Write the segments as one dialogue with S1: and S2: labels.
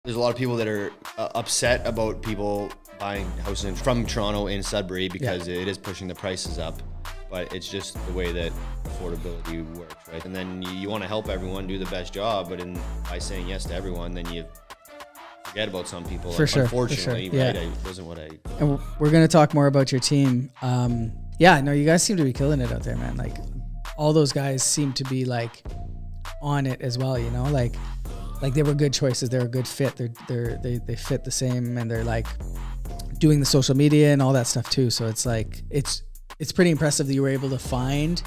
S1: There's a lot of people that are upset about people buying houses from Toronto in Sudbury because it is pushing the prices up, but it's just the way that affordability works, right? And then you want to help everyone do the best job, but by saying yes to everyone, then you forget about some people.
S2: For sure.
S1: Unfortunately, right? It wasn't what I...
S2: And we're going to talk more about your team. No, you guys seem to be killing it out there, man. Like, all those guys seem to be like on it as well, you know, like they were good choices. They're a good fit. They fit the same, and they're like doing the social media and all that stuff too. So it's like, it's pretty impressive that you were able to find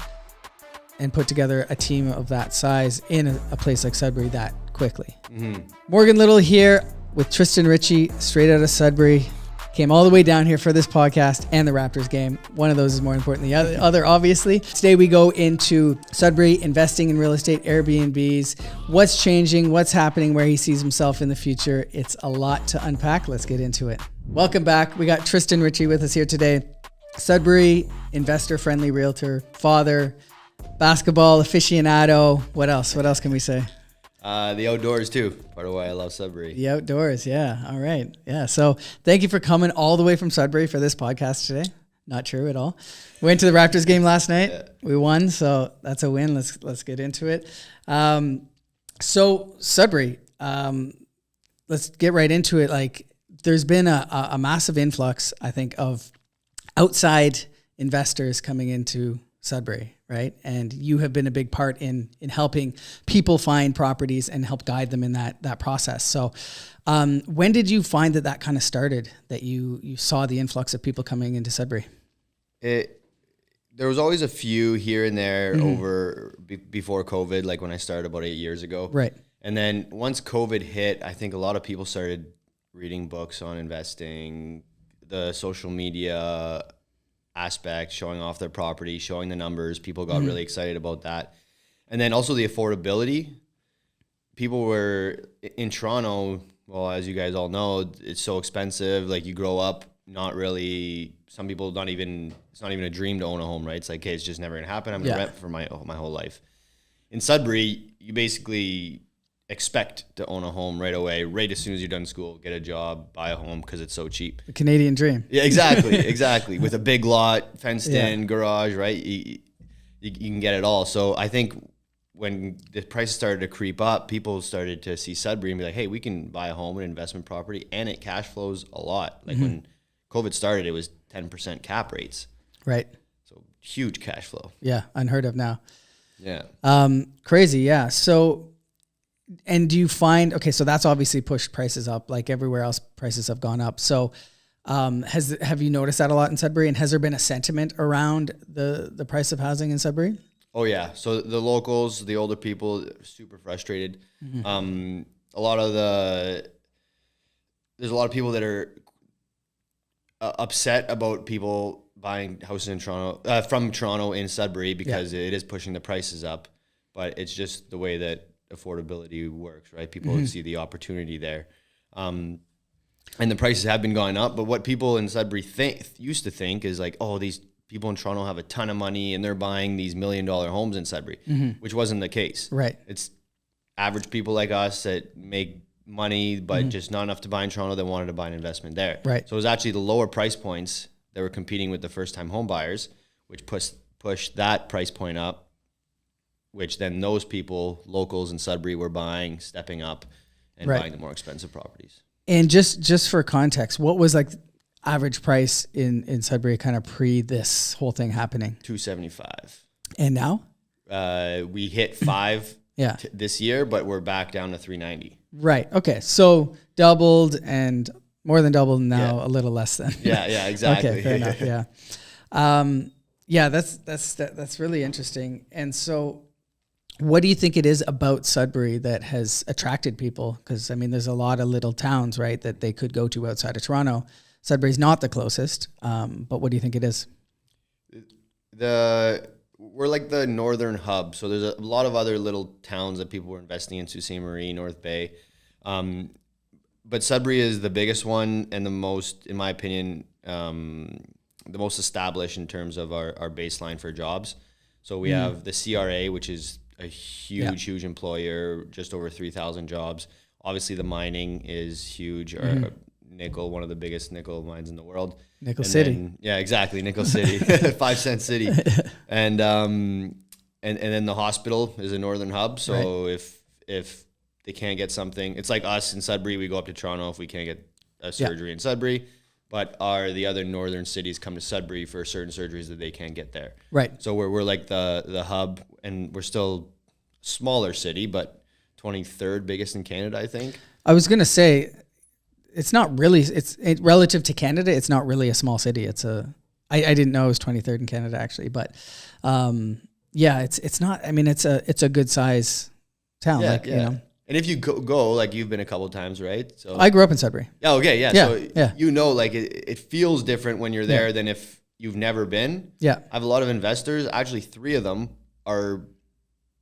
S2: and put together a team of that size in a place like Sudbury that quickly. Mm-hmm. Morgan Little here with Tristan Ritchie, straight out of Sudbury. Came all the way down here for this podcast and the Raptors game. One of those is more important than the other, obviously. Today we go into Sudbury, investing in real estate, Airbnbs, what's changing, what's happening, where he sees himself in the future. It's a lot to unpack. Let's get into it. Welcome back. We got Tristan Ritchie with us here today. Sudbury, investor-friendly realtor, father, basketball aficionado. What else? What else can we say?
S1: The outdoors too, part of why I love Sudbury.
S2: The outdoors, yeah. All right. Yeah. So thank you for coming all the way from Sudbury for this podcast today. Not true at all. Went to the Raptors game last night. Yeah. We won, so that's a win. Let's get into it. So Sudbury, let's get right into it. Like, there's been a massive influx, I think, of outside investors coming into Sudbury, right? And you have been a big part in helping people find properties and help guide them in that process. So when did you find that kind of started, that you saw the influx of people coming into Sudbury?
S1: There was always a few here and there before COVID, like when I started about 8 years ago.
S2: Right.
S1: And then once COVID hit, I think a lot of people started reading books on investing, the social media aspect, showing off their property, showing the numbers. People got really excited about that. And then also the affordability. People were in Toronto, well, as you guys all know, it's so expensive. Like, you grow up some people it's not even a dream to own a home, right? It's like, hey, it's just never gonna happen. I'm gonna rent for my whole life. In Sudbury, you basically expect to own a home right away, right as soon as you're done school, get a job, buy a home because it's so cheap.
S2: The Canadian dream.
S1: Yeah, exactly. With a big lot, fenced in, garage, right? You can get it all. So I think when the prices started to creep up, people started to see Sudbury and be like, hey, we can buy a home, an investment property, and it cash flows a lot. Like when COVID started, it was 10% cap rates.
S2: Right.
S1: So huge cash flow.
S2: Yeah, unheard of now.
S1: Yeah.
S2: Crazy, yeah. So, and do you find, okay, so that's obviously pushed prices up, like everywhere else, prices have gone up. So have you noticed that a lot in Sudbury? And has there been a sentiment around the price of housing in Sudbury?
S1: Oh yeah. So the locals, the older people, super frustrated. Mm-hmm. There's a lot of people that are upset about people buying houses in Toronto, from Toronto in Sudbury because it is pushing the prices up, but it's just the way that affordability works, right? People see the opportunity there. And the prices have been going up, but what people in Sudbury used to think is like, oh, these people in Toronto have a ton of money and they're buying these $1 million homes in Sudbury, which wasn't the case.
S2: Right.
S1: It's average people like us that make money, but just not enough to buy in Toronto that wanted to buy an investment there.
S2: Right.
S1: So it was actually the lower price points that were competing with the first-time home buyers, which pushed that price point up, which then those people, locals in Sudbury, were stepping up and buying the more expensive properties. And
S2: just for context, what was like average price in Sudbury kind of pre this whole thing happening?
S1: $275.
S2: And now?
S1: We hit 5 this year, but we're back down to $390. Right.
S2: Okay. So doubled, and more than doubled now, a little less than.
S1: Yeah, exactly.
S2: Okay, fair enough. Yeah. That's really interesting. And so, what do you think it is about Sudbury that has attracted people? Because, I mean, there's a lot of little towns, right, that they could go to outside of Toronto. Sudbury's not the closest, but what do you think it is?
S1: We're like the northern hub. So there's a lot of other little towns that people were investing in, Sault Ste. Marie, North Bay. But Sudbury is the biggest one and the most, in my opinion, the most established in terms of our baseline for jobs. So we have the CRA, which is a huge employer, just over 3,000 jobs. obviously the mining is huge. Or nickel, one of the biggest nickel mines in the world.
S2: Nickel City.
S1: Then, yeah, exactly. Nickel City, 5 cent city. And then the hospital is a northern hub. So if they can't get something, it's like us in Sudbury, we go up to Toronto if we can't get a surgery in Sudbury, but the other northern cities come to Sudbury for certain surgeries that they can't get there.
S2: Right.
S1: So we're like the hub, and we're still a smaller city, but 23rd biggest in Canada, I think. I
S2: was going to say, it's not really, relative to Canada, it's not really a small city. I didn't know it was 23rd in Canada actually, but yeah, it's not, I mean, it's a good size town.
S1: Yeah,
S2: like, you know.
S1: And if you go, like you've been a couple of times, right? So
S2: I grew up in Sudbury.
S1: Oh, okay, yeah. So you know, like it feels different when you're there than if you've never been. Yeah. I have a lot of investors. Actually, 3 of them are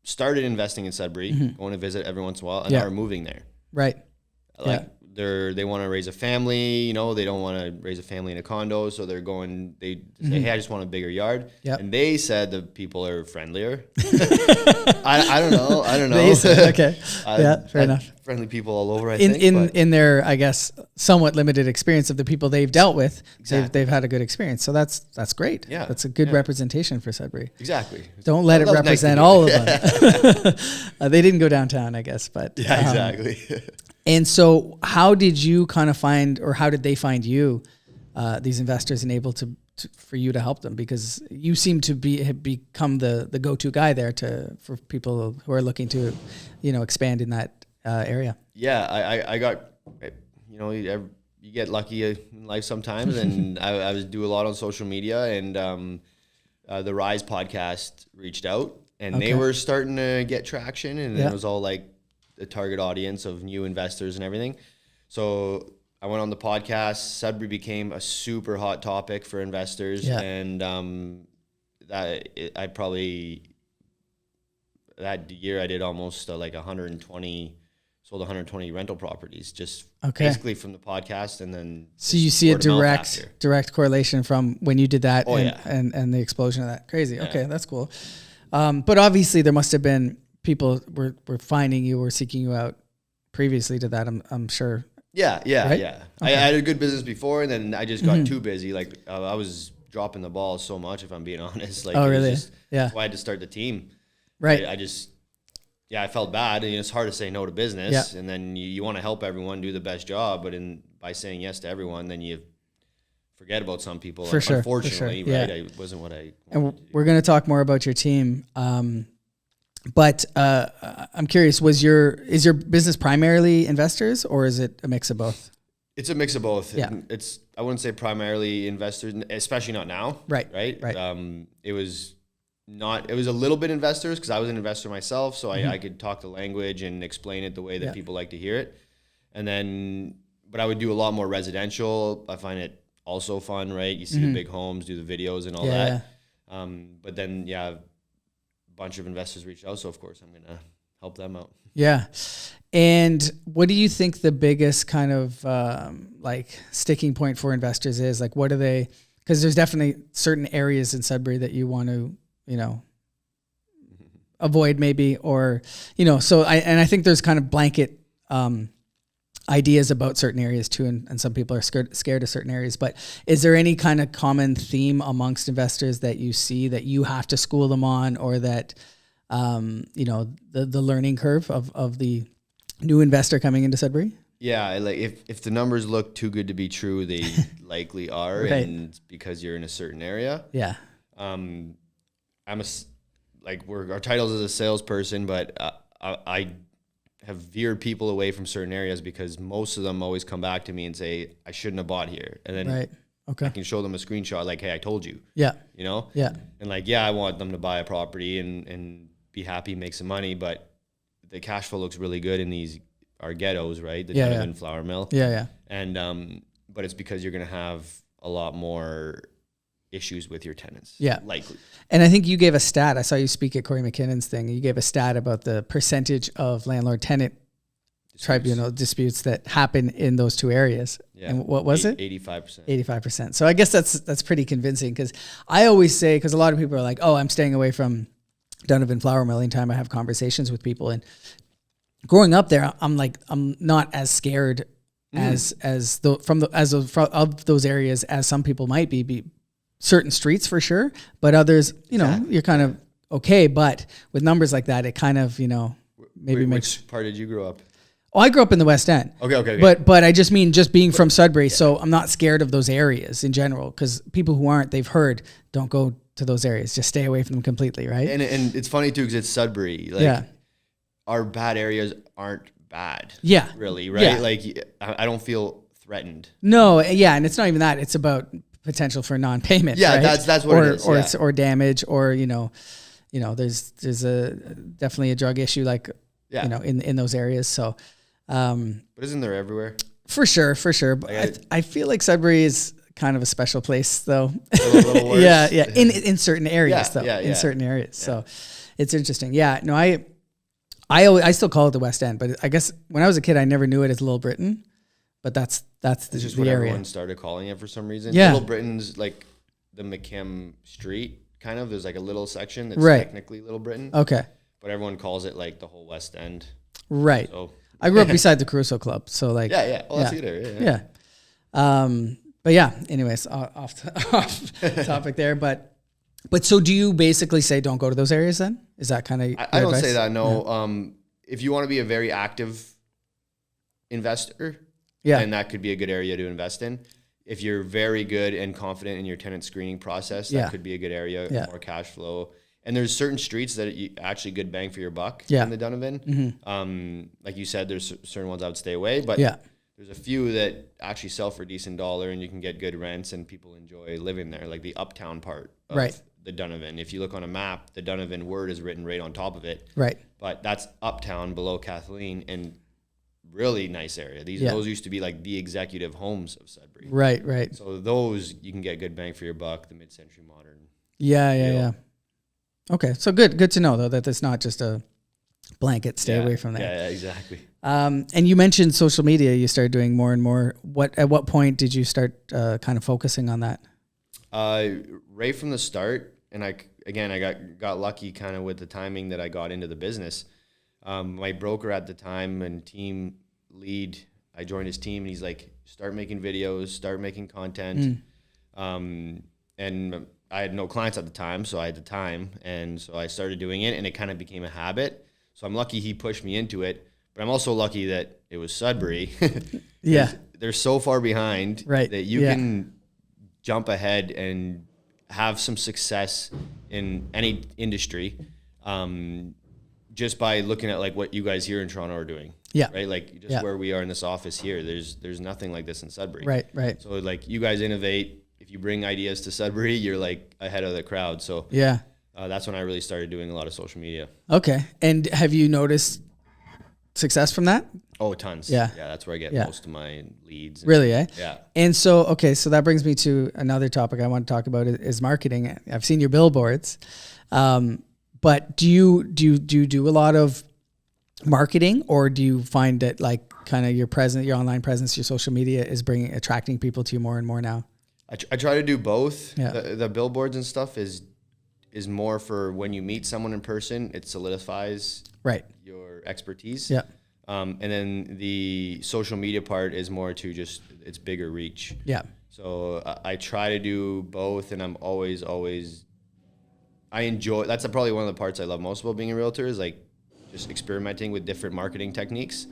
S1: started investing in Sudbury, going to visit every once in a while, and are moving there.
S2: Right.
S1: Like they want to raise a family, you know, they don't want to raise a family in a condo, so they say, hey, I just want a bigger yard. Yep. And they said the people are friendlier. I don't know.
S2: They said, okay. Fair enough.
S1: Friendly people all over, I think.
S2: In their, I guess, somewhat limited experience of the people they've dealt with, they've had a good experience. So that's great. Yeah. That's a good representation for Sudbury.
S1: Exactly.
S2: Don't let it represent all of them. They didn't go downtown, I guess, but.
S1: Yeah, exactly.
S2: And so how did you kind of find, or how did they find you, these investors, and able for you to help them? Because you seem to have become the go-to guy there for people who are looking to, you know, expand in that area.
S1: Yeah, I got, you know, you get lucky in life sometimes, and I do a lot on social media, and the Rise podcast reached out, and they were starting to get traction, and it was all like the target audience of new investors and everything. So I went on the podcast. Sudbury became a super hot topic for investors, and that year I did almost like 120, sold 120 rental properties, just basically from the podcast. And then
S2: so you see a direct correlation from when you did that and the explosion of that. Crazy. Yeah. Okay, that's cool. But obviously there must have been people were finding you or seeking you out previously to that, I'm sure.
S1: Yeah. Okay. I had a good business before, and then I just got too busy. Like I was dropping the ball so much, if I'm being honest. Like,
S2: really?
S1: That's why I had to start the team.
S2: Right.
S1: I felt bad, and it's hard to say no to business, and then you want to help everyone do the best job, but by saying yes to everyone, then you forget about some people.
S2: For sure.
S1: Unfortunately, right? It wasn't what I wanted to do.
S2: We're going to talk more about your team. But I'm curious, is your business primarily investors, or is it a mix of both?
S1: It's a mix of both.
S2: Yeah.
S1: I wouldn't say primarily investors, especially not now.
S2: Right.
S1: It was a little bit investors, because I was an investor myself, so I could talk the language and explain it the way that people like to hear it. And then, but I would do a lot more residential. I find it also fun, right? You see the big homes, do the videos and all that. But then, a bunch of investors reached out, so of course I'm going to help them out. Yeah.
S2: And what do you think the biggest kind of like sticking point for investors is? Like, what are they, because there's definitely certain areas in Sudbury that you want to, you know, avoid maybe, or, you know, so I think there's kind of blanket ideas about certain areas too, and some people are scared of certain areas, but is there any kind of common theme amongst investors that you see that you have to school them on, or that you know, the learning curve of the new investor coming into Sudbury?
S1: Yeah, like if the numbers look too good to be true, they likely are,
S2: right.
S1: And it's because you're in a certain area.
S2: Yeah.
S1: Our titles as a salesperson, but I have veered people away from certain areas because most of them always come back to me and say, I shouldn't have bought here. And then I can show them a screenshot like, hey, I told you.
S2: Yeah.
S1: You know?
S2: Yeah.
S1: And like, I want them to buy a property and be happy, make some money, but the cash flow looks really good in our ghettos, right? The Donovan flour mill.
S2: Yeah.
S1: And but it's because you're gonna have a lot more issues with your tenants.
S2: Yeah.
S1: Likely.
S2: And I think you gave a stat. I saw you speak at Corey McKinnon's thing. You gave a stat about the percentage of landlord-tenant tribunal disputes that happen in those two areas. Yeah. And what was it?
S1: 85%.
S2: 85%. So I guess that's pretty convincing, because I always say, because a lot of people are like, oh, I'm staying away from Donovan flour mill anytime I have conversations with people. And growing up there, I'm not as scared of those areas as some people might be certain streets for sure, but others, you're kind of okay. But with numbers like that, it kind of, maybe makes.
S1: Which part did you grow up?
S2: Oh, I grew up in the West End.
S1: Okay.
S2: But I just mean just being from Sudbury, so I'm not scared of those areas in general, because people who aren't, they've heard, don't go to those areas. Just stay away from them completely, right?
S1: And it's funny too, because it's Sudbury. Our bad areas aren't bad. Yeah. Really, right? Yeah. Like, I don't feel threatened.
S2: No, yeah, and it's not even that. It's about potential for non-payment.
S1: Yeah,
S2: right?
S1: that's what it is.
S2: Or damage, or there's definitely a drug issue, like in those areas. So,
S1: but isn't there everywhere?
S2: For sure. But I feel like Sudbury is kind of a special place, though.
S1: A little worse.
S2: yeah. In certain areas, though.
S1: Yeah.
S2: In certain areas, so it's interesting. Yeah. No, I still call it the West End, but I guess when I was a kid, I never knew it as Little Britain. But that's
S1: just
S2: the
S1: what
S2: area.
S1: Everyone started calling it for some reason.
S2: Yeah.
S1: Little Britain's like the McKim Street, kind of. There's like a little section that's technically Little Britain.
S2: Okay.
S1: But everyone calls it like the whole West End.
S2: Right. So I grew up beside the Caruso Club, so like.
S1: Yeah. Well, that's either.
S2: Yeah. But yeah. Anyways, off topic there, but so do you basically say don't go to those areas then? Is that kind of?
S1: I don't say that. No. Yeah. If you want to be a very active investor. Yeah. And that could be a good area to invest in. If you're very good and confident in your tenant screening process, that could be a good area, more cash flow. And there's certain streets that are actually good bang for your buck in the Donovan. Mm-hmm. Like you said, there's certain ones I would stay away, but there's a few that actually sell for a decent dollar and you can get good rents and people enjoy living there, like the uptown part of the Donovan. If you look on a map, the Donovan word is written right on top of it. Right. But that's uptown below Kathleen, and really nice area. Those used to be like the executive homes of Sudbury. Right. So those you can get good bang for your buck. The mid-century modern. Yeah.
S2: Okay, so good to know though that it's not just a blanket. Stay away from that.
S1: Yeah, exactly.
S2: And you mentioned social media. You started doing more and more. At what point did you start kind of focusing on that?
S1: Right from the start, and I got lucky kind of with the timing that I got into the business. My broker at the time and team lead, I joined his team, and he's like, start making videos, start making content. And I had no clients at the time, so I had the time. And so I started doing it, and it kind of became a habit. So I'm lucky he pushed me into it, but I'm also lucky that it was Sudbury. They're so far behind that you can jump ahead and have some success in any industry. Just by looking at like what you guys here in Toronto are doing. Yeah. Right. Like just where we are in this office here, there's nothing like this in Sudbury. Right. So like you guys innovate. If you bring ideas to Sudbury, you're like ahead of the crowd. So that's when I really started doing a lot of social media. Okay. And have you noticed success from that? Oh, tons. Yeah. That's where I get most of my leads. Really, eh? Yeah. And so, so that brings me to another topic I want to talk about is marketing. I've seen your billboards. But do you do a lot of marketing, or do you find that like kind of your online presence, your social media is attracting people to you more and more now? I try to do both. Yeah. The billboards and stuff is more for when you meet someone in person, it solidifies your expertise. Yeah. And then the social media part is more to just it's bigger reach. Yeah. So I try to do both, and I'm always. I enjoy, that's probably one of the parts I love most about being a realtor is like just experimenting with different marketing techniques.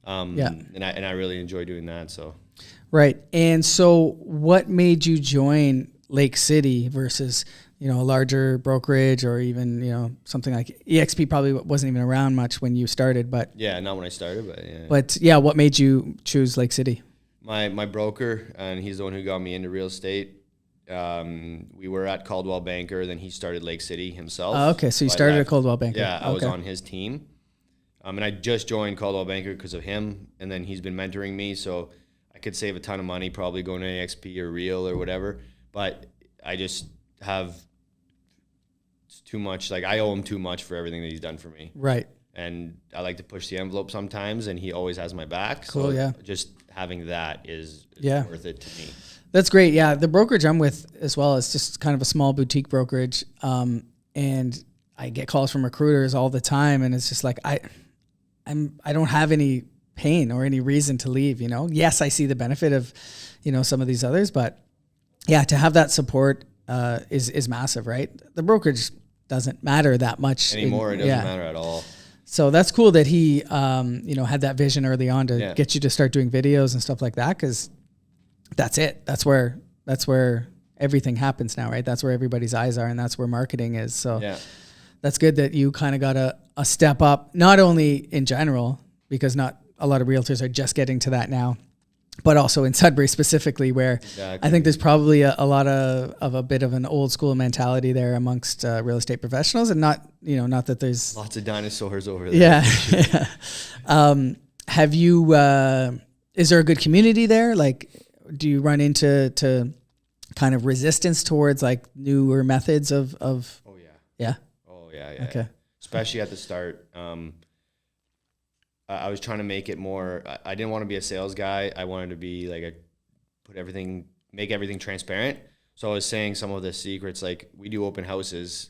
S1: And I really enjoy doing that. So. Right. And so what made you join Lake City versus, a larger brokerage or even, something like EXP probably wasn't even around much when you started, but. Yeah, not when I started, but yeah. But yeah, what made you choose Lake City? My broker, and he's the one who got me into real estate. We were at Coldwell Banker, then he started Lake City himself. Oh, okay. So you started at Coldwell Banker. Yeah, I was on his team. And I just joined Coldwell Banker because of him, and then he's been mentoring me, so I could save a ton of money probably going to AXP or Real or whatever, but I just have too much, like I owe him too much for everything that he's done for me. Right. And I like to push the envelope sometimes, and he always has my back. Cool, so just having that is worth it to me. That's great. Yeah. The brokerage I'm with as well is just kind of a small boutique brokerage. And I get calls from recruiters all the time. And it's just like, I
S2: I don't have any pain or any reason to leave, you know. Yes, I see the benefit of, you know, some of these others, but yeah, to have that support is massive, right? The brokerage doesn't matter that much
S1: anymore. It doesn't matter at all.
S2: So that's cool that he, you know, had that vision early on to get you to start doing videos and stuff like that. Cause that's it. That's where everything happens now, right? That's where everybody's eyes are, and that's where marketing is. So that's good that you kind of got a step up, not only in general, because not a lot of realtors are just getting to that now, but also in Sudbury specifically, where I think there's probably a lot of a bit of an old school mentality there amongst real estate professionals, and not that there's
S1: lots of dinosaurs over there.
S2: Yeah. Have you, is there a good community there? Like, do you run into kind of resistance towards like newer methods of? Oh
S1: yeah.
S2: Yeah.
S1: Oh yeah.
S2: Okay.
S1: Yeah. Especially at the start. I was trying to make it more, I didn't want to be a sales guy. I wanted to be like make everything transparent. So I was saying some of the secrets, like we do open houses.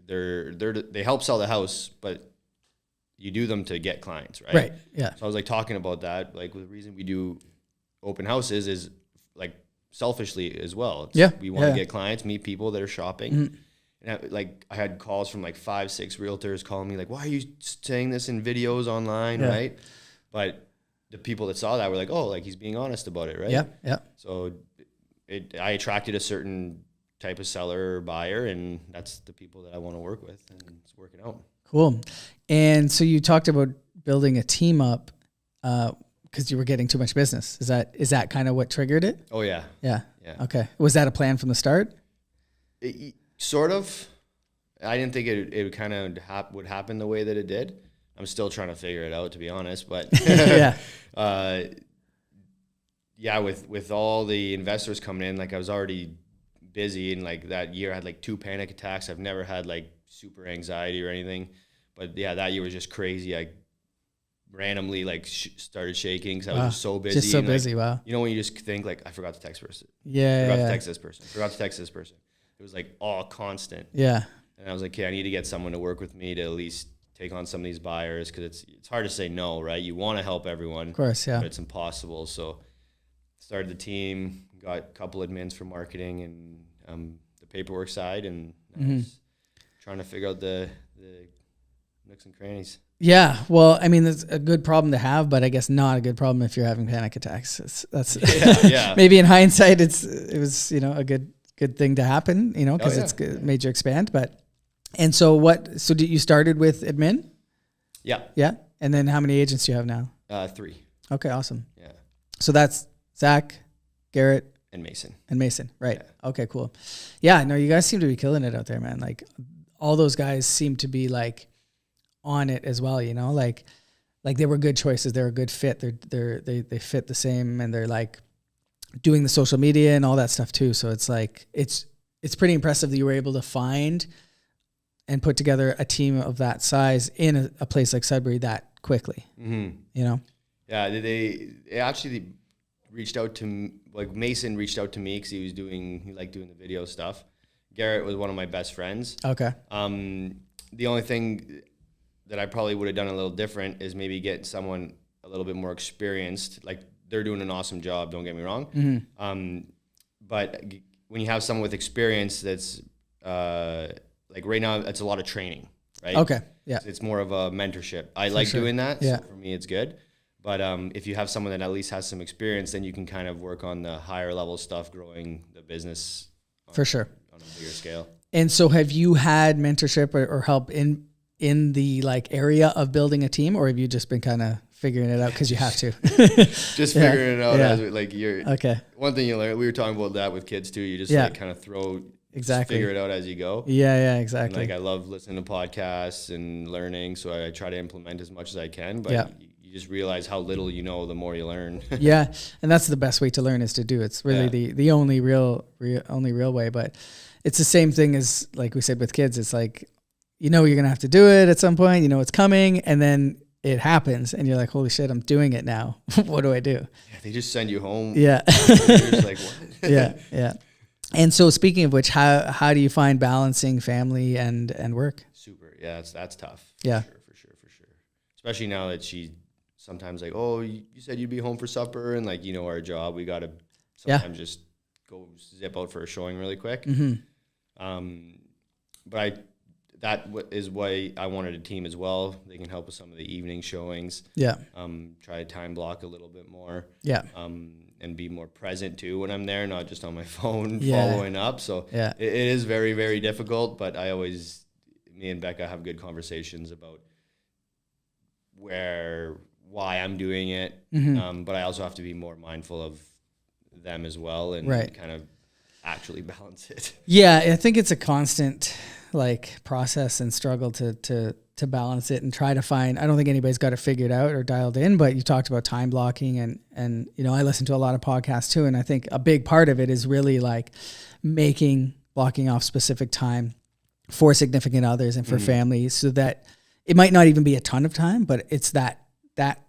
S1: They help sell the house, but you do them to get clients, right?
S2: Right. Yeah.
S1: So I was like talking about that. Like the reason we do open houses is like selfishly as well. We want to get clients, meet people that are shopping. Mm-hmm. And I had calls from like 5-6 realtors calling me like, why are you saying this in videos online, right? But the people that saw that were like, oh, like he's being honest about it, right?
S2: Yeah, yeah.
S1: So I attracted a certain type of seller or buyer, and that's the people that I want to work with, and it's working out.
S2: Cool. And so you talked about building a team up because you were getting too much business. Is that kind of what triggered it?
S1: Oh yeah.
S2: Yeah. Okay. Was that a plan from the start?
S1: Sort of. I didn't think it kind of would happen the way that it did. I'm still trying to figure it out, to be honest. But with all the investors coming in, like I was already busy, and like that year I had like 2 panic attacks. I've never had like super anxiety or anything, but yeah, that year was just crazy. I randomly like started shaking because I was just so busy.
S2: Just so busy. Wow.
S1: You know when you just think like, I forgot to text person.
S2: Yeah.
S1: Forgot to text this person. Forgot to text this person. It was like all constant.
S2: Yeah.
S1: And I was like, okay, I need to get someone to work with me to at least take on some of these buyers, because it's hard to say no, right? You want to help everyone.
S2: Of course, yeah.
S1: But it's impossible. So started the team, got a couple admins for marketing and the paperwork side, and I was trying to figure out the nooks and crannies.
S2: Yeah, well, I mean, it's a good problem to have, but I guess not a good problem if you're having panic attacks. That's maybe in hindsight, it was a good thing to happen, because it's made you expand. But and so you started with admin?
S1: Yeah.
S2: And then how many agents do you have now?
S1: 3.
S2: Okay, awesome.
S1: Yeah.
S2: So that's Zach, Garrett,
S1: and Mason.
S2: Right.
S1: Yeah.
S2: Okay, cool. Yeah, no, you guys seem to be killing it out there, man. Like all those guys seem to be like on it as well, like they were good choices. They're a good fit. They fit the same, and they're like doing the social media and all that stuff too. So it's like, it's pretty impressive that you were able to find and put together a team of that size in a place like Sudbury that quickly,
S1: Yeah. They actually reached out to, like Mason reached out to me because he liked doing the video stuff. Garrett was one of my best friends.
S2: Okay.
S1: The only thing that I probably would have done a little different is maybe get someone a little bit more experienced. Like they're doing an awesome job, don't get me wrong.
S2: Mm-hmm.
S1: But when you have someone with experience that's like right now, it's a lot of training, right?
S2: Okay. Yeah.
S1: It's more of a mentorship. I like doing that.
S2: Yeah.
S1: So for me, it's good. But if you have someone that at least has some experience, then you can kind of work on the higher level stuff, growing the business
S2: for sure
S1: on a bigger scale.
S2: And so have you had mentorship or help in the like area of building a team, or have you just been kind of figuring it out because you have to?
S1: Just figuring it out as you're
S2: okay.
S1: One thing you learn, we were talking about that with kids too. You just like kind of figure it out as you go.
S2: Yeah, exactly.
S1: And, like I love listening to podcasts and learning, so I try to implement as much as I can. But you just realize how little you know the more you learn. Yeah,
S2: and that's the best way to learn is to do. It's really the only real way. But it's the same thing as like we said with kids. It's like you're gonna have to do it at some point. It's coming, and then it happens, and you're like, holy shit, I'm doing it now. What do I do?
S1: Yeah, they just send you home.
S2: Yeah.
S1: You're just like, what?
S2: Yeah. And so speaking of which, how do you find balancing family and work?
S1: Super. Yeah, that's tough.
S2: Yeah.
S1: For sure. especially now that she's sometimes like, oh, you said you'd be home for supper, and like, our job, we got to sometimes just go zip out for a showing really quick. But that is why I wanted a team as well. They can help with some of the evening showings.
S2: Yeah.
S1: Try to time block a little bit more.
S2: Yeah.
S1: And be more present too when I'm there, not just on my phone following up. So it is very, very difficult, but me and Becca have good conversations about why I'm doing it. But I also have to be more mindful of them as well and kind of actually balance it. Yeah.
S2: I think it's a constant process and struggle to balance it and try to find, I don't think anybody's got it figured out or dialed in, but you talked about time blocking and I listen to a lot of podcasts too. And I think a big part of it is really blocking off specific time for significant others and for family, so that it might not even be a ton of time, but it's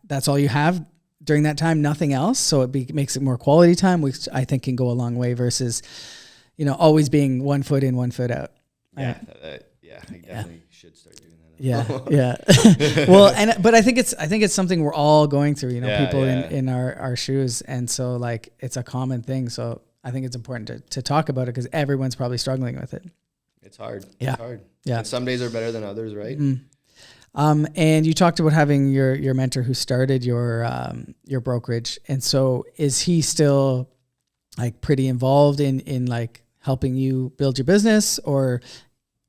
S2: that's all you have during that time, nothing else. So it makes it more quality time, which I think can go a long way versus, always being 1 foot in, 1 foot out.
S1: I definitely should start doing that.
S2: Well, but I think it's something we're all going through, people in our shoes. And so it's a common thing. So I think it's important to talk about it because everyone's probably struggling with it.
S1: It's hard.
S2: Yeah.
S1: It's hard.
S2: Yeah.
S1: And some days are better than others, right?
S2: And you talked about having your mentor who started your brokerage. And so is he still pretty involved in helping you build your business, or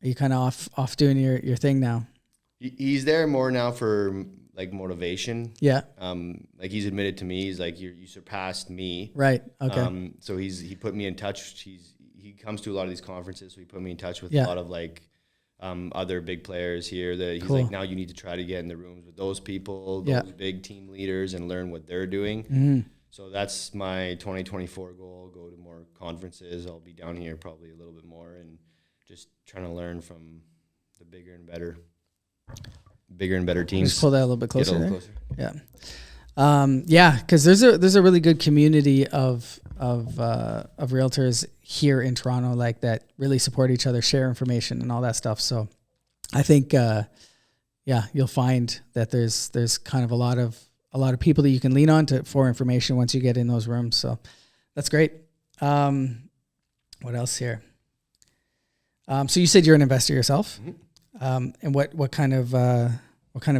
S2: are you kind of off doing your thing now?
S1: He's there more now for motivation.
S2: Yeah.
S1: He's admitted to me, he's you surpassed me.
S2: Right. Okay.
S1: So he put me in touch. He comes to a lot of these conferences, so he put me in touch with a lot of other big players here that he's
S2: cool.
S1: Now you need to try to get in the rooms with those people, those big team leaders, and learn what they're doing. So that's my 2024 goal. Go to more conferences. I'll be down here probably a little bit more and just trying to learn from the bigger and better teams.
S2: Just pull that a little bit closer. Yeah. Because there's a really good community of realtors here in Toronto that really support each other, share information and all that stuff. So I think you'll find that there's kind of a lot of people that you can lean on for information once you get in those rooms. So that's great. What else here? So you said you're an investor yourself. And what kind of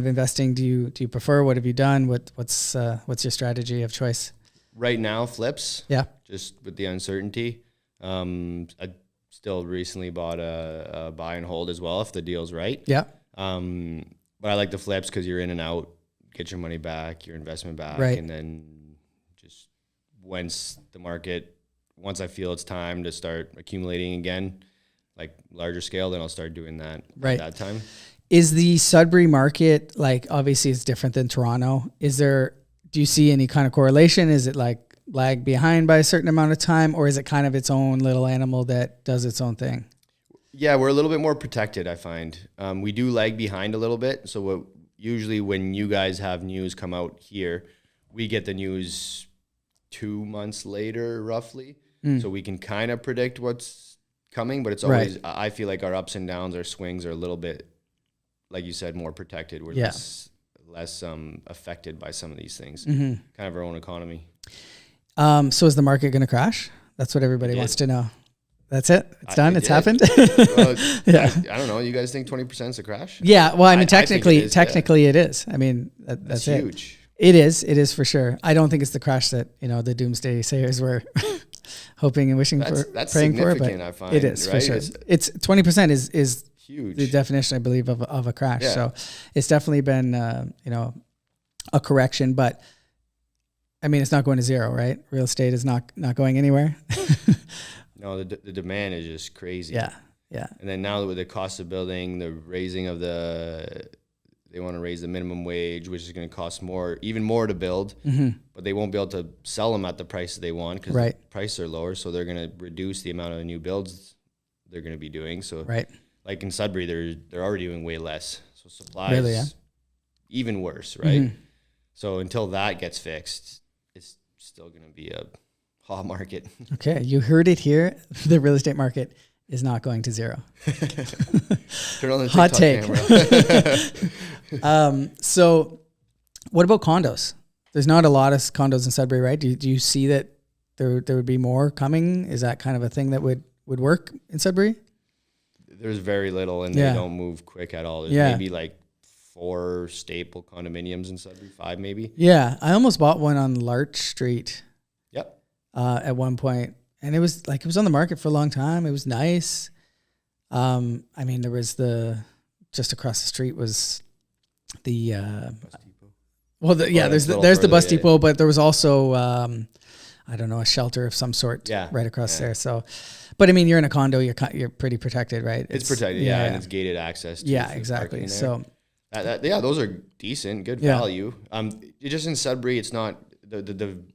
S2: investing do you prefer? What have you done? What's your strategy of choice?
S1: Right now, flips.
S2: Yeah.
S1: Just with the uncertainty. I still recently bought a buy and hold as well if the deal's right.
S2: Yeah.
S1: But I like the flips because you're in and out, get your money back, your investment back, and then just once I feel it's time to start accumulating again, larger scale, then I'll start doing that at that time.
S2: Is the Sudbury market, obviously it's different than Toronto. Do you see any kind of correlation? Is it lag behind by a certain amount of time, or is it kind of its own little animal that does its own thing?
S1: Yeah, we're a little bit more protected, I find. We do lag behind a little bit. So usually when you guys have news come out here, we get the news 2 months later, roughly. So we can kind of predict what's coming, but it's always, I feel like our ups and downs, our swings are a little bit, like you said, more protected. We're less affected by some of these things. Kind of our own economy.
S2: So is the market going to crash? That's what everybody wants to know. That's it? It's done? It's happened?
S1: Well, I don't know. You guys think 20% is a crash?
S2: Yeah. Well, I mean, technically it is. I mean, that's
S1: huge.
S2: It is for sure. I don't think it's the crash that, the doomsday sayers were hoping and wishing
S1: that's
S2: praying for, but
S1: I find,
S2: it is
S1: right?
S2: for sure. It's 20% is
S1: huge.
S2: The definition, I believe, of a crash. Yeah. So it's definitely been, a correction, but I mean, it's not going to zero, right? Real estate is not going anywhere.
S1: No, the demand is just crazy.
S2: Yeah, yeah.
S1: And then now with the cost of building, the raising of they want to raise the minimum wage, which is going to cost even more to build, but they won't be able to sell them at the price they want because the prices are lower. So they're going to reduce the amount of new builds they're going to be doing. So like in Sudbury, they're already doing way less. So supply is even worse, right? So until that gets fixed, it's still going to be a hot market. Okay,
S2: you heard it here. The real estate market is not going to zero.
S1: Turn on the
S2: hot take.
S1: camera.
S2: So What about condos? There's not a lot of condos in Sudbury, right? Do you see that there would be more coming? Is that kind of a thing that would work in Sudbury?
S1: There's very little, and they don't move quick at all. There's maybe like 4 staple condominiums in Sudbury, 5 maybe.
S2: Yeah, I almost bought one on Larch Street.
S1: Yep.
S2: At one point, and it was on the market for a long time. It was nice. I mean, there was just across the street was the
S1: Bus depot.
S2: There's the bus depot, but there was also I don't know, a shelter of some sort right across there. So, but I mean, you're in a condo, you're pretty protected, right?
S1: It's protected, and it's gated access.
S2: Yeah, exactly. So,
S1: those are decent, good value. Just in Sudbury, it's not the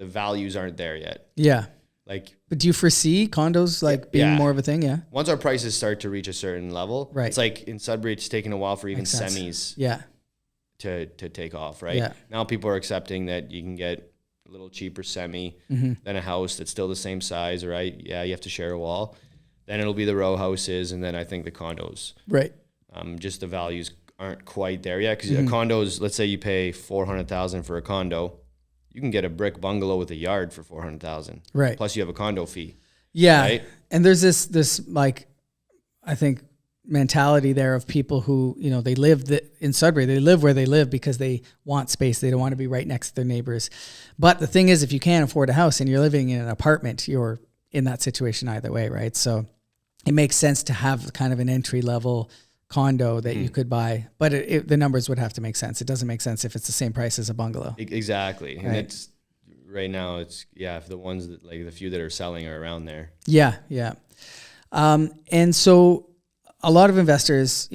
S1: values aren't there yet.
S2: Yeah.
S1: Like,
S2: but do you foresee condos being more of a thing? Yeah.
S1: Once our prices start to reach a certain level,
S2: right?
S1: It's like in Sudbury, it's taken a while for even semis, to take off, right?
S2: Yeah.
S1: Now people are accepting that you can get a little cheaper semi than a house that's still the same size, right? Yeah, you have to share a wall. Then it'll be the row houses, and then I think the condos.
S2: Right.
S1: Just the values aren't quite there yet, because a condos, let's say you pay $400,000 for a condo, you can get a brick bungalow with a yard for $400,000.
S2: Right.
S1: Plus you have a condo fee.
S2: Yeah.
S1: Right?
S2: And there's this like, I think, mentality there of people who, they live in Sudbury, they live where they live because they want space. They don't want to be right next to their neighbors. But the thing is, if you can't afford a house and you're living in an apartment, you're in that situation either way, right? So it makes sense to have kind of an entry level condo that you could buy, but the numbers would have to make sense. It doesn't make sense if it's the same price as a bungalow.
S1: Exactly.
S2: Right.
S1: And it's right now if the ones that the few that are selling are around there.
S2: Yeah. Yeah. And so a lot of investors,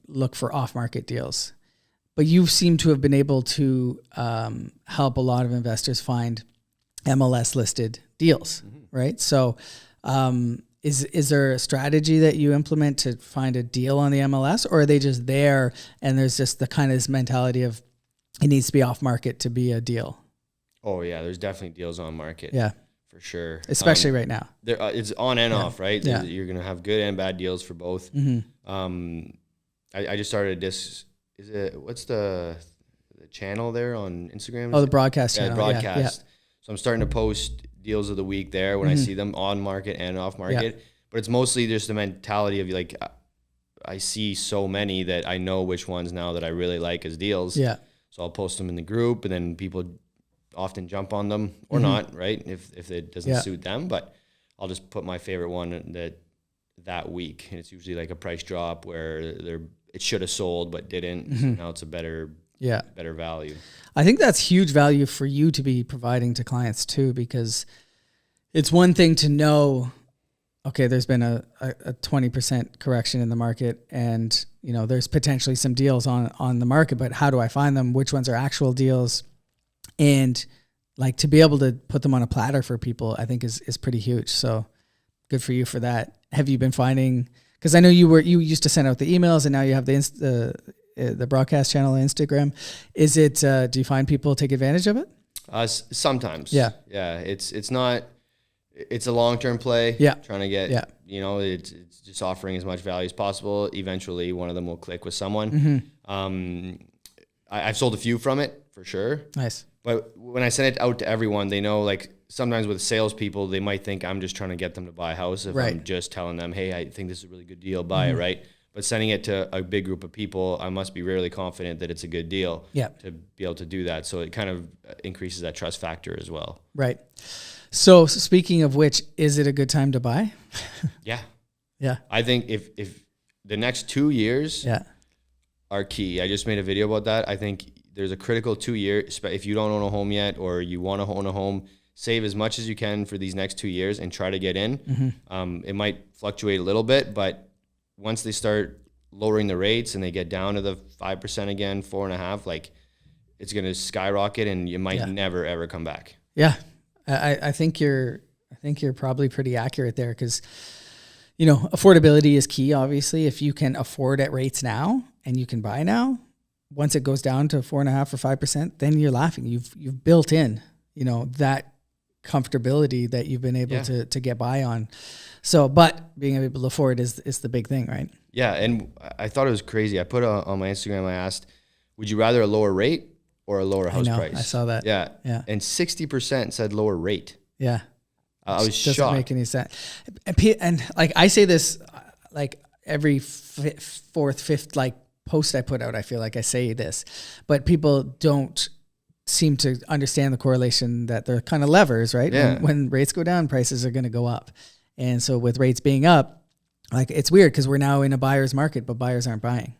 S2: look for off-market deals, but you seem to have been able to help a lot of investors find MLS listed deals, right? So, is there a strategy that you implement to find a deal on the MLS, or are they just there and there's just the kind of this mentality of it needs to be off market to be a deal?
S1: Oh yeah, there's definitely deals on market.
S2: Yeah,
S1: for sure.
S2: Especially right now.
S1: It's on and off, right?
S2: Yeah.
S1: You're gonna have good and bad deals for both. I just started what's the channel there on Instagram?
S2: Oh, the broadcast channel.
S1: Broadcast. So I'm starting to post deals of the week there when I see them on market and off market. Yeah. But it's mostly just the mentality of I see so many that I know which ones now that I really like as deals. Yeah. So I'll post them in the group, and then people often jump on them or not, right? If it doesn't suit them, but I'll just put my favorite one that week. And it's usually like a price drop where it should have sold but didn't. So now it's a better value.
S2: I think that's huge value for you to be providing to clients too, because it's one thing to know, okay, there's been a 20% correction in the market, and there's potentially some deals on the market, but how do I find them? Which ones are actual deals? And to be able to put them on a platter for people, I think is pretty huge. So good for you for that. Have you been finding, because I know you used to send out the emails, and now you have the broadcast channel on Instagram. Is it, do you find people take advantage of it?
S1: Sometimes.
S2: Yeah.
S1: Yeah. It's a long-term play.
S2: Yeah.
S1: Trying to get, it's just offering as much value as possible. Eventually one of them will click with someone. I've sold a few from it for sure.
S2: Nice.
S1: But when I send it out to everyone, they know, sometimes with salespeople, they might think I'm just trying to get them to buy a house if I'm just telling them, hey, I think this is a really good deal, buy it, right? But sending it to a big group of people, I must be really confident that it's a good deal to be able to do that. So it kind of increases that trust factor as well.
S2: Right. So speaking of which, is it a good time to buy?
S1: Yeah.
S2: Yeah.
S1: I think if the next 2 years are key. I just made a video about that. I think there's a critical 2 years. If you don't own a home yet, or you want to own a home, save as much as you can for these next 2 years and try to get in. It might fluctuate a little bit, but once they start lowering the rates and they get down to the 5% again, 4.5%, it's going to skyrocket, and you might never ever come back.
S2: Yeah. I think you're probably pretty accurate there, because, affordability is key. Obviously, if you can afford at rates now and you can buy now, once it goes down to 4.5% or 5%, then you're laughing. You've built in, that comfortability that you've been able to get by on. So, but being able to afford is the big thing, right?
S1: Yeah. And I thought it was crazy. I put on my Instagram, I asked, would you rather a lower rate or a lower house price?
S2: I saw that.
S1: Yeah.
S2: Yeah.
S1: And 60% said lower rate.
S2: Yeah.
S1: I was
S2: Doesn't
S1: shocked.
S2: make any sense. And like I say this, like every fourth, fifth, like post I put out, I feel like I say this, but people don't seem to understand the correlation that they're kind of levers, right?
S1: Yeah.
S2: When rates go down, prices are going to go up. And so with rates being up, like it's weird because we're now in a buyer's market, but buyers aren't buying.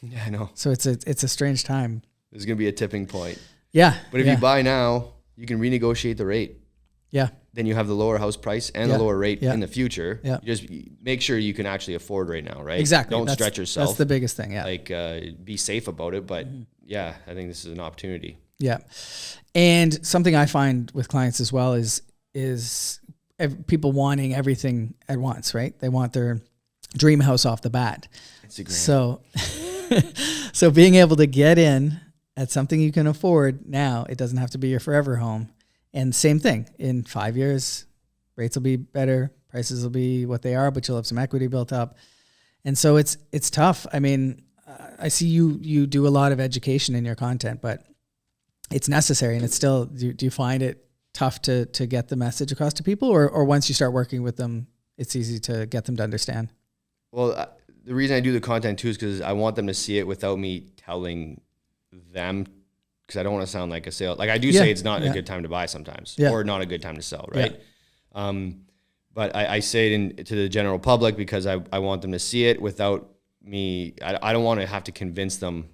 S1: Yeah, I know.
S2: So it's a strange time.
S1: There's going to be a tipping point.
S2: Yeah.
S1: But if you buy now, you can renegotiate the rate.
S2: Yeah.
S1: Then you have the lower house price and the lower rate
S2: Yeah.
S1: in the future.
S2: Yeah.
S1: You just make sure you can actually afford right now, right?
S2: Exactly.
S1: Don't stretch yourself.
S2: That's the biggest thing. Yeah.
S1: Like, be safe about it. But yeah, I think this is an opportunity.
S2: Yeah. And something I find with clients as well is people wanting everything at once, right? They want their dream house off the bat.
S1: Instagram.
S2: So, so being able to get in at something you can afford now, it doesn't have to be your forever home. And same thing, in 5 years, rates will be better, prices will be what they are, but you'll have some equity built up. And so it's tough. I mean, I see you do a lot of education in your content, but it's necessary. And it's still, do you find it tough to get the message across to people, or once you start working with them, it's easy to get them to understand?
S1: Well, the reason I do the content too is because I want them to see it without me telling them, because I don't want to sound like a sale. Like I do say it's not a good time to buy sometimes, or not a good time to sell, right? Yeah. But I say it to the general public because I want them to see it without me. I don't want to have to convince them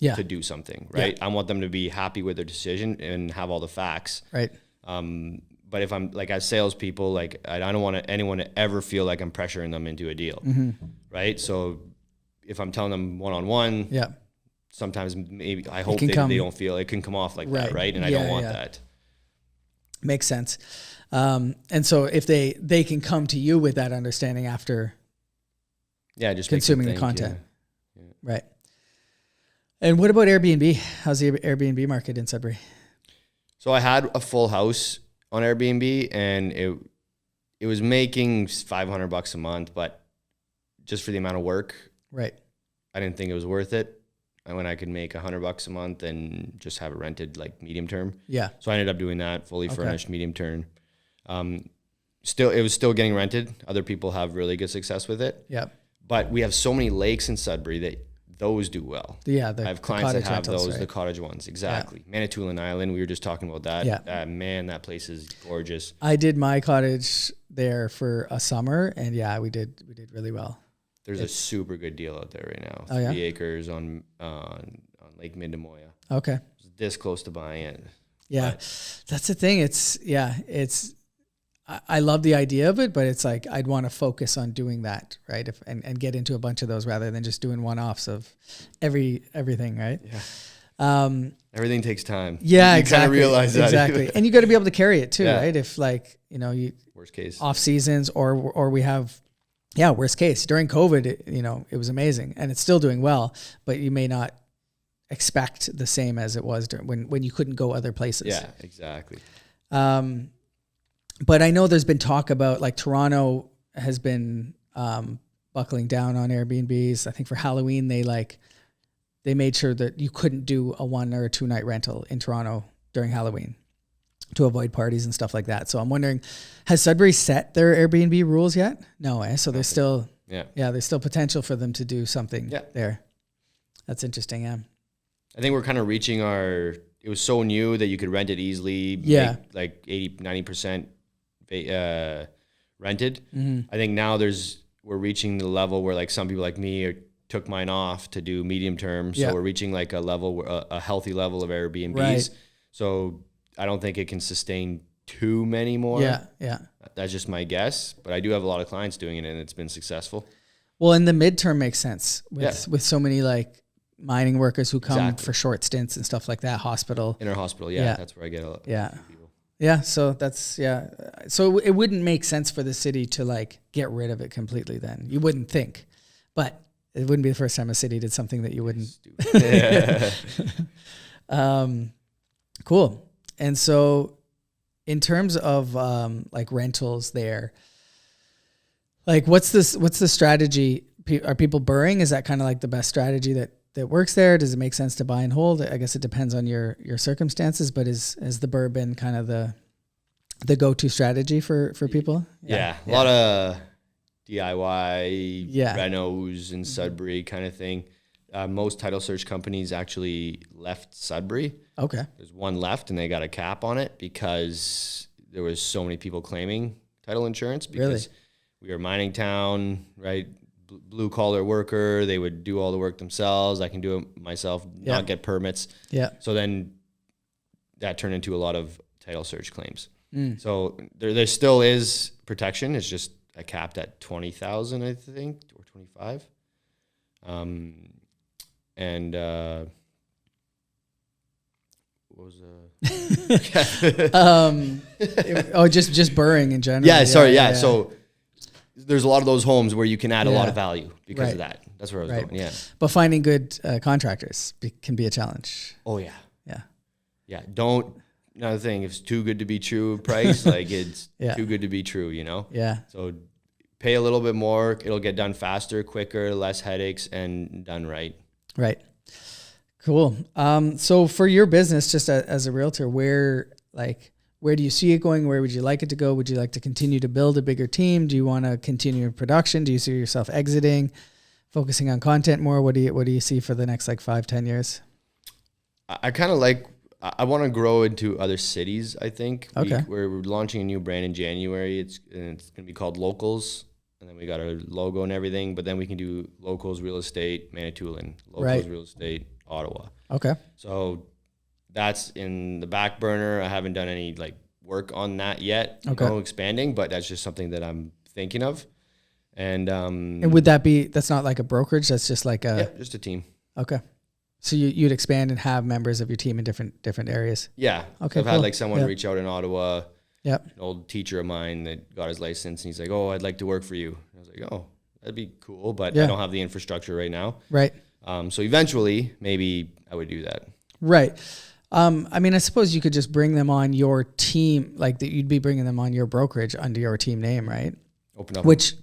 S1: to do something, right? I want them to be happy with their decision and have all the facts.
S2: Right.
S1: But if I'm like, as salespeople, like I don't want anyone to ever feel like I'm pressuring them into a deal, right? So if I'm telling them one-on-one, sometimes maybe I hope they don't feel it can come off like that, right? And I don't want that.
S2: Makes sense. And so if they can come to you with that understanding after
S1: just
S2: consuming the content. Yeah. Right. And what about Airbnb? How's the Airbnb market in Sudbury?
S1: So I had a full house on Airbnb and it was making $500 a month, but just for the amount of work,
S2: right,
S1: I didn't think it was worth it. And when I could make $100 a month and just have it rented like medium term. Yeah. So I ended up doing that, fully furnished medium term. It was still getting rented. Other people have really good success with it. Yeah. But we have so many lakes in Sudbury that those do well. Yeah. I have clients that have rentals, those, right? The cottage ones. Exactly. Yeah. Manitoulin Island. We were just talking about that. Yeah. Man, that place is gorgeous. I did my cottage there for a summer and we did really well. There's a super good deal out there right now. 3 acres on Lake Mindemoya. Okay. It's this close to buying it. Yeah. But that's the thing. I love the idea of it, but it's like, I'd want to focus on doing that, right? And get into a bunch of those rather than just doing one-offs of everything, right? Yeah. Everything takes time. Yeah, you kind of realize that. Exactly. And you got to be able to carry it too, right? If like, worst case off seasons or we have, worst case during COVID, it was amazing and it's still doing well, but you may not expect the same as it was when you couldn't go other places. Yeah, exactly. But I know there's been talk about like Toronto has been buckling down on Airbnbs. I think for Halloween, they made sure that you couldn't do a 1 or a 2 night rental in Toronto during Halloween to avoid parties and stuff like that. So I'm wondering, has Sudbury set their Airbnb rules yet? No, So there's still, there's still potential for them to do something there. That's interesting. Yeah. I think we're kind of reaching it was so new that you could rent it easily. Yeah. Make like 80-90% rented. Mm-hmm. I think now we're reaching the level where like some people like me took mine off to do medium term. So we're reaching like a level, a healthy level of Airbnbs. Right. So I don't think it can sustain too many more. Yeah. Yeah. That's just my guess, but I do have a lot of clients doing it and it's been successful. Well, and the midterm makes sense with so many like mining workers who come for short stints and stuff like that. Inner hospital. Yeah. That's where I get a lot of people. Yeah. So that's, so it wouldn't make sense for the city to like get rid of it completely then. You wouldn't think, but it wouldn't be the first time a city did something that you wouldn't. Cool. And so in terms of like rentals there, like what's the strategy? Are people burring? Is that kind of like the best strategy that
S2: that works there? Does it make sense to buy and hold? I guess it depends on your circumstances, but is the BRRRR been kind of the go-to strategy for people?
S1: Yeah. A lot of DIY,
S2: Yeah.
S1: renos in Sudbury kind of thing. Most title search companies actually left Sudbury.
S2: Okay.
S1: There's one left, and they got a cap on it because there was so many people claiming title insurance because we were mining town, right? Blue collar worker. They would do all the work themselves. I can do it myself, not get permits.
S2: Yeah.
S1: So then that turned into a lot of title search claims. So there still is protection. It's just capped at 20,000, I think, or 25. What was
S2: just burring in general.
S1: Yeah, sorry. So there's a lot of those homes where you can add a lot of value because of that. That's where I was going. Yeah.
S2: But finding good contractors can be a challenge.
S1: Oh yeah.
S2: Yeah.
S1: Yeah. Another thing, if it's too good to be true price, like it's too good to be true, you know?
S2: Yeah.
S1: So pay a little bit more. It'll get done faster, quicker, less headaches, and done right.
S2: Right. Cool. So for your business, just as a realtor, where do you see it going? Where would you like it to go? Would you like to continue to build a bigger team? Do you want to continue in production? Do you see yourself exiting, focusing on content more? What do you see for the next 5-10 years?
S1: I want to grow into other cities, I think.
S2: Okay.
S1: We're launching a new brand in January. It's going to be called Locals. And then we got our logo and everything. But then we can do Locals Real Estate, Manitoulin. Locals Real Estate, Ottawa.
S2: Okay.
S1: So that's in the back burner. I haven't done any work on that yet.
S2: Okay.
S1: Expanding, but that's just something that I'm thinking of. And
S2: would that be, that's not like a brokerage? That's just
S1: just a team.
S2: Okay. So you'd expand and have members of your team in different areas.
S1: Yeah.
S2: Okay.
S1: So I've had someone reach out in Ottawa.
S2: Yep.
S1: An old teacher of mine that got his license, and he's like, "Oh, I'd like to work for you." I was like, "Oh, that'd be cool, but I don't have the infrastructure right now."
S2: Right.
S1: So eventually, maybe I would do that.
S2: Right. I suppose you could just bring them on your team, that you'd be bringing them on your brokerage under your team name, right?
S1: Open up.
S2: Which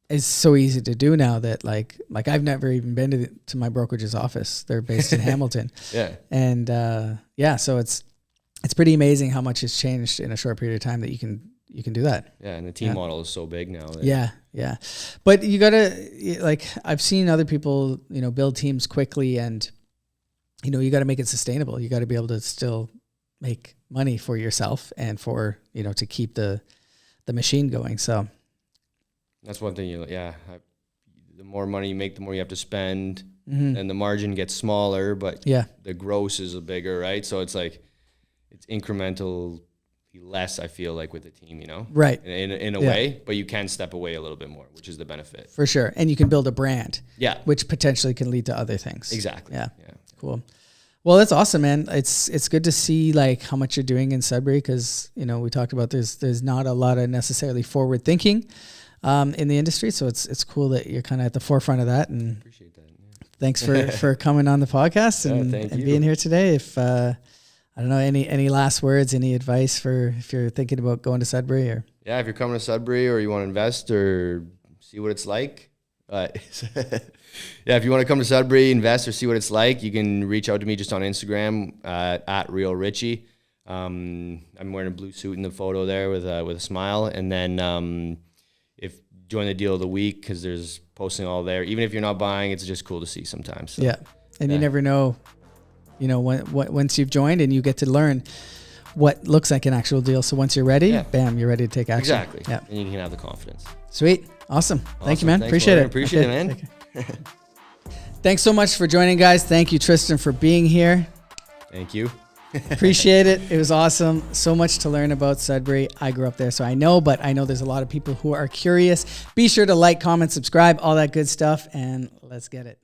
S2: is so easy to do now that I've never even been to my brokerage's office. They're based in Hamilton.
S1: Yeah.
S2: And so it's pretty amazing how much has changed in a short period of time that you can do that.
S1: Yeah, and the team model is so big now.
S2: Yeah. But you gotta I've seen other people, build teams quickly, and you got to make it sustainable. You got to be able to still make money for yourself and for to keep the machine going. So
S1: that's one thing. The more money you make, the more you have to spend, and the margin gets smaller, but the gross is bigger, right? So it's it's incremental less, I feel with the team,
S2: right,
S1: in a way, but you can step away a little bit more, which is the benefit
S2: for sure. And you can build a brand, which potentially can lead to other things.
S1: Exactly.
S2: Yeah. Cool. Well, that's awesome, man. It's good to see how much you're doing in Sudbury, because we talked about there's not a lot of necessarily forward thinking in the industry, so it's cool that you're kind of at the forefront of that. And
S1: appreciate that. Yeah.
S2: Thanks for coming on the podcast and being here today. If I don't know, any last words, any advice for if you're thinking about going to Sudbury, or
S1: if you're coming to Sudbury or you want to invest or see what it's like. If you want to come to Sudbury, invest, or see what it's like, you can reach out to me just on Instagram at Real Ritchie. I'm wearing a blue suit in the photo there with a smile. And then if join the deal of the week, because there's posting all there. Even if you're not buying, it's just cool to see sometimes. So,
S2: and you never know, once you've joined, and you get to learn what looks like an actual deal. So once you're ready, bam, you're ready to take action.
S1: Exactly. Yeah. And you can have the confidence.
S2: Sweet. Awesome. Thank you, man.
S1: Thanks,
S2: Appreciate it.
S1: Appreciate it, man.
S2: Thanks so much for joining, guys. Thank you, Tristan, for being here.
S1: Thank you.
S2: Appreciate it. It was awesome. So much to learn about Sudbury. I grew up there, so I know, but I know there's a lot of people who are curious. Be sure to like, comment, subscribe, all that good stuff, and let's get it.